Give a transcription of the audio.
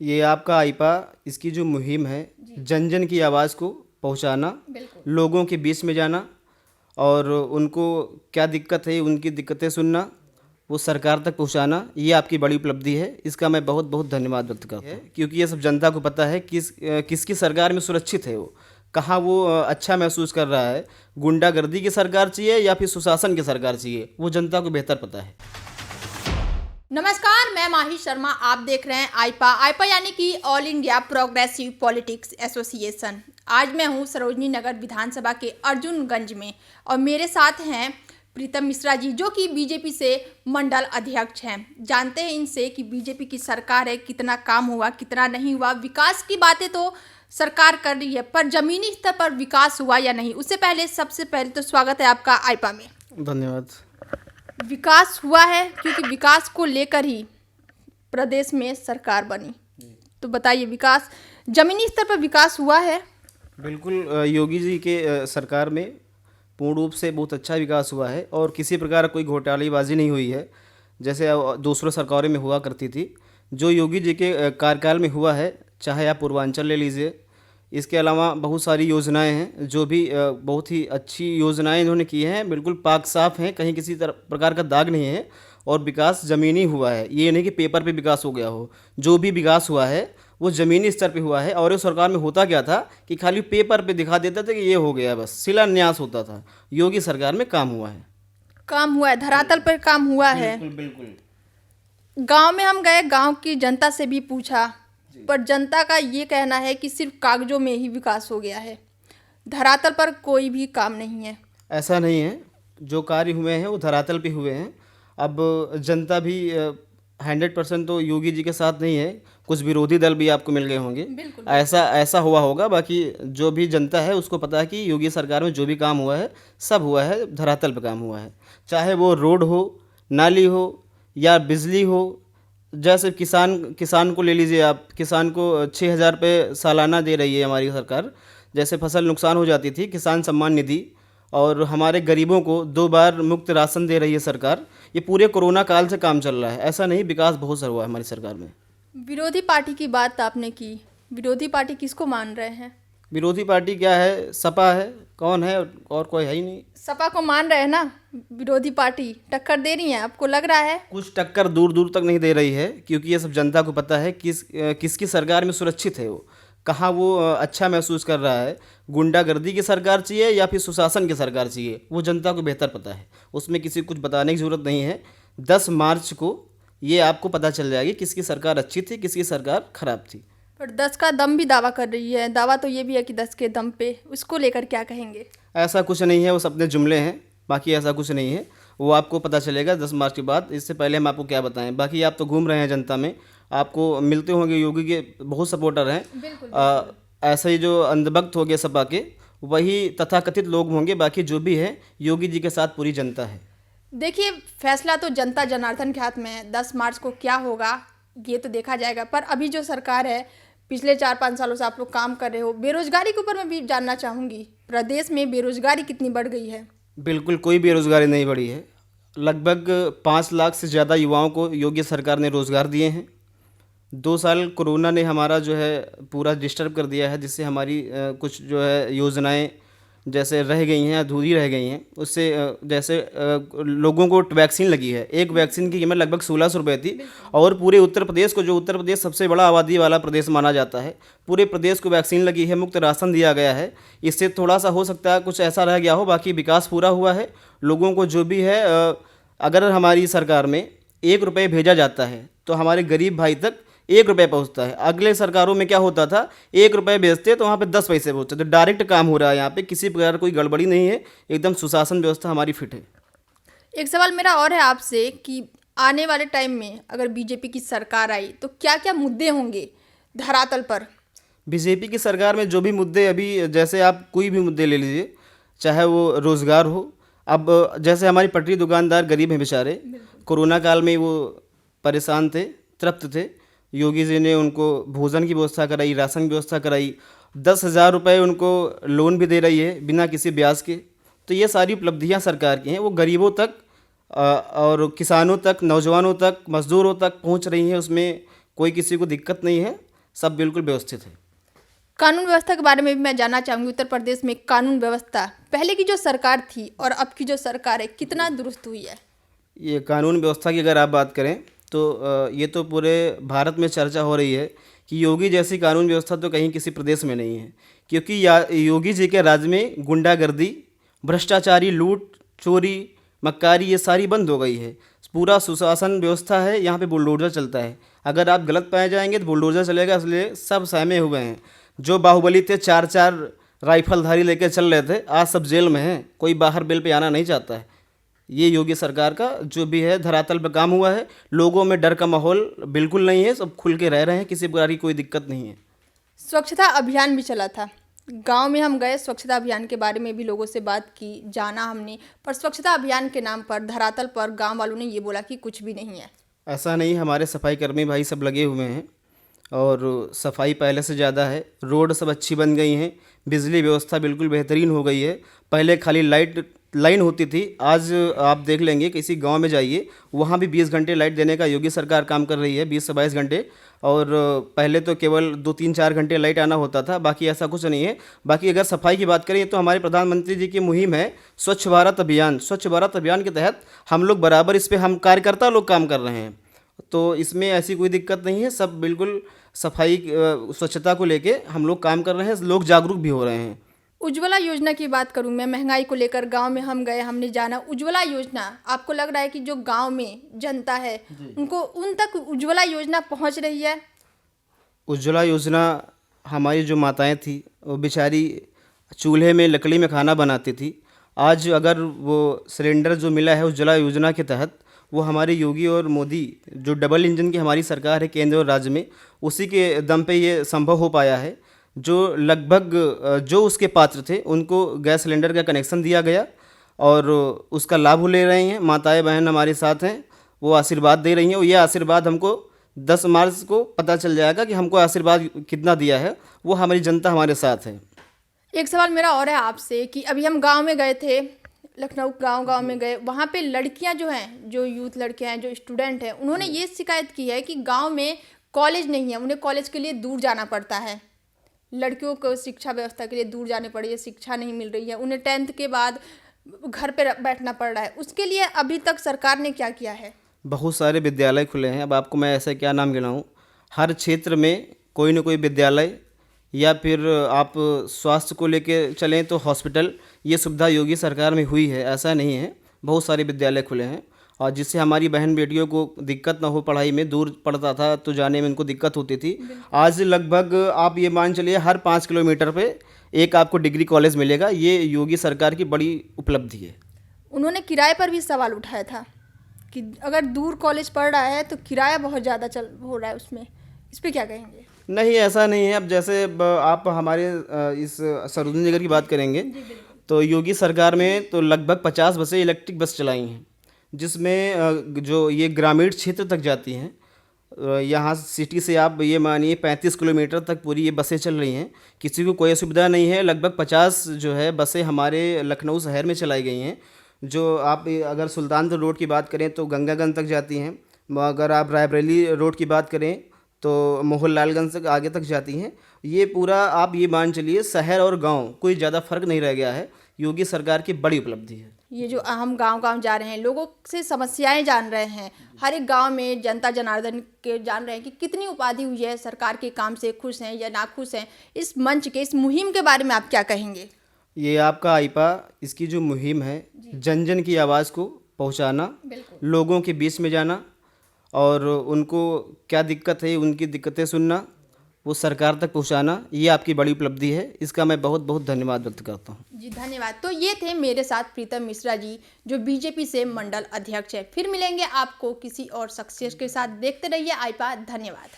ये आपका आईपा, इसकी जो मुहिम है, जन जन की आवाज़ को पहुंचाना, बिल्कुल। लोगों के बीच में जाना और उनको क्या दिक्कत है उनकी दिक्कतें सुनना, वो सरकार तक पहुंचाना, ये आपकी बड़ी उपलब्धि है। इसका मैं बहुत बहुत धन्यवाद व्यक्त करता हूँ, क्योंकि ये सब जनता को पता है किसकी सरकार में सुरक्षित है, वो कहाँ वो अच्छा महसूस कर रहा है। गुंडागर्दी की सरकार चाहिए या फिर सुशासन की सरकार चाहिए, वो जनता को बेहतर पता है। नमस्कार, मैं माही शर्मा। आप देख रहे हैं आईपा। आईपा यानी कि all India progressive politics association. आज मैं हूं सरोजनी नगर विधानसभा के अर्जुनगंज में और मेरे साथ हैं प्रीतम मिश्रा जी, जो कि बीजेपी से मंडल अध्यक्ष हैं। जानते हैं इनसे कि बीजेपी की सरकार है, कितना काम हुआ, कितना नहीं हुआ। विकास की बातें तो सरकार कर रही है, पर जमीनी स्तर पर विकास हुआ या नहीं। उससे पहले सबसे पहले तो स्वागत है आपका आईपा में। धन्यवाद। विकास हुआ है, क्योंकि विकास को लेकर ही प्रदेश में सरकार बनी। तो बताइए, विकास जमीनी स्तर पर विकास हुआ है? बिल्कुल, योगी जी के सरकार में पूर्ण रूप से बहुत अच्छा विकास हुआ है और किसी प्रकार कोई घोटालेबाजी नहीं हुई है, जैसे दूसरों सरकारों में हुआ करती थी। जो योगी जी के कार्यकाल में हुआ है, चाहे आप पूर्वांचल ले लीजिए, इसके अलावा बहुत सारी योजनाएं हैं जो भी बहुत ही अच्छी योजनाएं इन्होंने की हैं, बिल्कुल पाक साफ हैं, कहीं किसी प्रकार का दाग नहीं है। और विकास ज़मीनी हुआ है, ये नहीं कि पेपर पे विकास हो गया हो। जो भी विकास हुआ है वो ज़मीनी स्तर पे हुआ है। और इस सरकार में होता क्या था कि खाली पेपर पे दिखा देते थे कि ये हो गया, बस शिलान्यास होता था। योगी सरकार में काम हुआ है। काम हुआ है, धरातल पर काम हुआ है। बिल्कुल बिल्कुल। गांव में हम गए, गांव की जनता से भी पूछा, पर जनता का ये कहना है कि सिर्फ कागजों में ही विकास हो गया है, धरातल पर कोई भी काम नहीं है। ऐसा नहीं है, जो कार्य हुए हैं वो धरातल पे हुए हैं। अब जनता भी 100% तो योगी जी के साथ नहीं है, कुछ विरोधी दल भी आपको मिल गए होंगे। बिल्कुल। ऐसा ऐसा हुआ होगा। बाकी जो भी जनता है उसको पता है कि योगी सरकार में जो भी काम हुआ है सब हुआ है, धरातल पे काम हुआ है। चाहे वो रोड हो, नाली हो या बिजली हो। जैसे किसान को ले लीजिए आप, किसान को 6,000 रुपये सालाना दे रही है हमारी सरकार। जैसे फसल नुकसान हो जाती थी, किसान सम्मान निधि, और हमारे गरीबों को 2 बार मुफ्त राशन दे रही है सरकार। ये पूरे कोरोना काल से काम चल रहा है, ऐसा नहीं, विकास बहुत सारा हुआ है हमारी सरकार में। विरोधी पार्टी की बात आपने की, विरोधी पार्टी किसको मान रहे हैं? विरोधी पार्टी क्या है? सपा है। कौन है? और कोई है ही नहीं। सपा को मान रहे हैं ना? विरोधी पार्टी टक्कर दे रही है, आपको लग रहा है? कुछ टक्कर दूर दूर तक नहीं दे रही है, क्योंकि ये सब जनता को पता है किसकी सरकार में सुरक्षित है, वो कहाँ वो अच्छा महसूस कर रहा है। गुंडागर्दी की सरकार चाहिए या फिर सुशासन की सरकार चाहिए, वो जनता को बेहतर पता है। उसमें किसी को कुछ बताने की ज़रूरत नहीं है। 10 मार्च को ये आपको पता चल जाएगी किसकी सरकार अच्छी थी, किसकी सरकार खराब थी। पर 10 का दम भी दावा कर रही है। दावा तो ये भी है कि 10 के दम पे, उसको लेकर क्या कहेंगे? ऐसा कुछ नहीं है, वो अपने जुमले हैं, बाकी ऐसा कुछ नहीं है। वो आपको पता चलेगा 10 मार्च के बाद। इससे पहले हम आपको क्या बताएं। बाकी आप तो घूम रहे हैं जनता में, आपको मिलते होंगे, योगी के बहुत सपोर्टर हैं। बिल्कुल। ऐसे ही जो अंधभक्त हो गए सपा के, वही तथाकथित लोग होंगे। बाकी जो भी है, योगी जी के साथ पूरी जनता है। देखिए, फैसला तो जनता जनार्दन के हाथ में है। 10 मार्च को क्या होगा ये तो देखा जाएगा। पर अभी जो सरकार है, पिछले 4-5 सालों से आप लोग काम कर रहे हो। बेरोजगारी के ऊपर मैं भी जानना चाहूँगी, प्रदेश में बेरोजगारी कितनी बढ़ गई है? बिल्कुल कोई बेरोजगारी नहीं बढ़ी है। लगभग 5 लाख से ज़्यादा युवाओं को योगी सरकार ने रोज़गार दिए हैं। 2 साल कोरोना ने हमारा जो है पूरा डिस्टर्ब कर दिया है, जिससे हमारी कुछ जो है योजनाएं जैसे रह गई हैं, अधूरी रह गई हैं। उससे जैसे लोगों को वैक्सीन लगी है, एक वैक्सीन की कीमत लगभग 1600 रुपये थी। और पूरे उत्तर प्रदेश को, जो उत्तर प्रदेश सबसे बड़ा आबादी वाला प्रदेश माना जाता है, पूरे प्रदेश को वैक्सीन लगी है, मुफ्त राशन दिया गया है। इससे थोड़ा सा हो सकता है कुछ ऐसा रह गया हो, बाकी विकास पूरा हुआ है। लोगों को जो भी है, अगर हमारी सरकार में 1 रुपये भेजा जाता है तो हमारे गरीब भाई तक 1 रुपये पहुंचता है। अगले सरकारों में क्या होता था, 1 रुपये भेजते तो वहाँ पे 10 पैसे पहुँचते। तो डायरेक्ट काम हो रहा है यहाँ पे, किसी प्रकार कोई गड़बड़ी नहीं है, एकदम सुशासन व्यवस्था हमारी फिट है। एक सवाल मेरा और है आपसे कि आने वाले टाइम में अगर बीजेपी की सरकार आई तो क्या क्या मुद्दे होंगे धरातल पर? बीजेपी की सरकार में जो भी मुद्दे, अभी जैसे आप कोई भी मुद्दे ले लीजिए, चाहे वो रोज़गार हो। अब जैसे हमारी पटरी दुकानदार गरीब हैं बेचारे, कोरोना काल में वो परेशान थे, तृप्त थे। योगी जी ने उनको भोजन की व्यवस्था कराई, राशन की व्यवस्था कराई, 10,000 रुपये उनको लोन भी दे रही है बिना किसी ब्याज के। तो ये सारी उपलब्धियां सरकार की हैं, वो गरीबों तक और किसानों तक, नौजवानों तक, मज़दूरों तक पहुंच रही हैं। उसमें कोई किसी को दिक्कत नहीं है। सब बिल्कुल व्यवस्थित है। कानून व्यवस्था के बारे में भी मैं जानना चाहूँगी। उत्तर प्रदेश में कानून व्यवस्था पहले की जो सरकार थी और अब की जो सरकार है कितना दुरुस्त हुई है? ये कानून व्यवस्था की अगर आप बात करें तो ये तो पूरे भारत में चर्चा हो रही है कि योगी जैसी कानून व्यवस्था तो कहीं किसी प्रदेश में नहीं है, क्योंकि योगी जी के राज में गुंडागर्दी, भ्रष्टाचारी, लूट, चोरी, मक्कारी ये सारी बंद हो गई है। पूरा सुशासन व्यवस्था है, यहाँ पे बुलडोज़र चलता है। अगर आप गलत पाए जाएंगे तो बुलडोज़र चलेगा, इसलिए सब सहमे हुए हैं। जो बाहुबली थे 4-4 राइफलधारी लेकर चल रहे थे, आज सब जेल में हैं, कोई बाहर बेल पे आना नहीं चाहता है। ये योगी सरकार का जो भी है धरातल पर काम हुआ है। लोगों में डर का माहौल बिल्कुल नहीं है, सब खुल के रह रहे हैं, किसी प्रकार की कोई दिक्कत नहीं है। स्वच्छता अभियान भी चला था, गांव में हम गए, स्वच्छता अभियान के बारे में भी लोगों से बात की, जाना हमने, पर स्वच्छता अभियान के नाम पर धरातल पर गांव वालों ने ये बोला कि कुछ भी नहीं है। ऐसा नहीं, हमारे सफाई कर्मी भाई सब लगे हुए हैं और सफाई पहले से ज़्यादा है। रोड सब अच्छी बन गई हैं, बिजली व्यवस्था बिल्कुल बेहतरीन हो गई है। पहले खाली लाइन होती थी, आज आप देख लेंगे किसी गांव में जाइए, वहाँ भी 20 घंटे लाइट देने का योगी सरकार काम कर रही है, 20 से 22 घंटे। और पहले तो केवल 2-3-4 घंटे लाइट आना होता था, बाकी ऐसा कुछ नहीं है। बाकी अगर सफाई की बात करें तो हमारे प्रधानमंत्री जी की मुहिम है स्वच्छ भारत अभियान। स्वच्छ भारत अभियान के तहत हम लोग बराबर इस पर हम कार्यकर्ता लोग काम कर रहे हैं, तो इसमें ऐसी कोई दिक्कत नहीं है। सब बिल्कुल सफाई स्वच्छता को लेके हम लोग काम कर रहे हैं, लोग जागरूक भी हो रहे हैं। उज्ज्वला योजना की बात करूं मैं, महंगाई को लेकर गांव में हम गए, हमने जाना। उज्ज्वला योजना, आपको लग रहा है कि जो गांव में जनता है उनको उन तक उज्ज्वला योजना पहुंच रही है? उज्ज्वला योजना, हमारी जो माताएं थी वो बेचारी चूल्हे में लकड़ी में खाना बनाती थी। आज अगर वो सिलेंडर जो मिला है उज्ज्वला योजना के तहत, वो हमारे योगी और मोदी जो डबल इंजन की हमारी सरकार है केंद्र और राज्य में, उसी के दम पे ये संभव हो पाया है। जो लगभग जो उसके पात्र थे उनको गैस सिलेंडर का कनेक्शन दिया गया और उसका लाभ वो ले रहे हैं। माताएं बहन हमारे साथ हैं, वो आशीर्वाद दे रही हैं, और ये आशीर्वाद हमको 10 मार्च को पता चल जाएगा कि हमको आशीर्वाद कितना दिया है। वो हमारी जनता हमारे साथ है। एक सवाल मेरा और है आपसे कि अभी हम गांव में गए थे, लखनऊ गांव में गए, वहाँ पे लड़कियां जो हैं, जो यूथ लड़कियां हैं, जो स्टूडेंट हैं, उन्होंने ये शिकायत की है कि गांव में कॉलेज नहीं है, उन्हें कॉलेज के लिए दूर जाना पड़ता है। लड़कियों को शिक्षा व्यवस्था के लिए दूर जाने पड़ी है, शिक्षा नहीं मिल रही है, उन्हें 10th के बाद घर पे बैठना पड़ रहा है। उसके लिए अभी तक सरकार ने क्या किया है? बहुत सारे विद्यालय खुले हैं, अब आपको मैं ऐसे क्या नाम गिनाऊँ। हर क्षेत्र में कोई न कोई विद्यालय, या फिर आप स्वास्थ्य को लेके चलें तो हॉस्पिटल, ये सुविधा योगी सरकार में हुई है, ऐसा नहीं है। बहुत सारे विद्यालय खुले हैं और जिससे हमारी बहन बेटियों को दिक्कत ना हो, पढ़ाई में दूर पड़ता था तो जाने में उनको दिक्कत होती थी। आज लगभग आप ये मान चलिए हर 5 किलोमीटर पे एक आपको डिग्री कॉलेज मिलेगा। ये योगी सरकार की बड़ी उपलब्धि है। उन्होंने किराए पर भी सवाल उठाया था कि अगर दूर कॉलेज पढ़ रहा है तो किराया बहुत ज़्यादा हो रहा है उसमें, इस पर क्या कहेंगे? नहीं, ऐसा नहीं है। अब जैसे आप हमारे इस सरोजनी नगर की बात करेंगे तो योगी सरकार में तो लगभग 50 बसें इलेक्ट्रिक बस चलाई हैं, जिसमें जो ये ग्रामीण क्षेत्र तक जाती हैं। यहाँ सिटी से आप ये मानिए 35 किलोमीटर तक पूरी ये बसें चल रही हैं, किसी को कोई असुविधा नहीं है। लगभग 50 जो है बसें हमारे लखनऊ शहर में चलाई गई हैं। जो आप अगर सुल्तानपुर रोड की बात करें तो गंगागंज तक जाती हैं, अगर आप रायबरेली रोड की बात करें तो मोहनलालगंज से आगे तक जाती हैं। ये पूरा आप ये मान चलिए शहर और गांव कोई ज़्यादा फर्क नहीं रह गया है। योगी सरकार की बड़ी उपलब्धि है। ये जो हम गांव जा रहे हैं, लोगों से समस्याएं जान रहे हैं, हर एक गांव में जनता जनार्दन के जान रहे हैं कि कितनी उपाधि हुई है, सरकार के काम से खुश हैं या नाखुश हैं। इस मंच के, इस मुहिम के बारे में आप क्या कहेंगे? ये आपका आईपा, इसकी जो मुहिम है, जन जन की आवाज़ को पहुंचाना, लोगों के बीच में जाना और उनको क्या दिक्कत है उनकी दिक्कतें सुनना, वो सरकार तक पहुंचाना, ये आपकी बड़ी उपलब्धि है। इसका मैं बहुत बहुत धन्यवाद व्यक्त करता हूं। जी धन्यवाद। तो ये थे मेरे साथ प्रीतम मिश्रा जी, जो बीजेपी से मंडल अध्यक्ष है। फिर मिलेंगे आपको किसी और शख्सियत के साथ। देखते रहिए आईपा। धन्यवाद।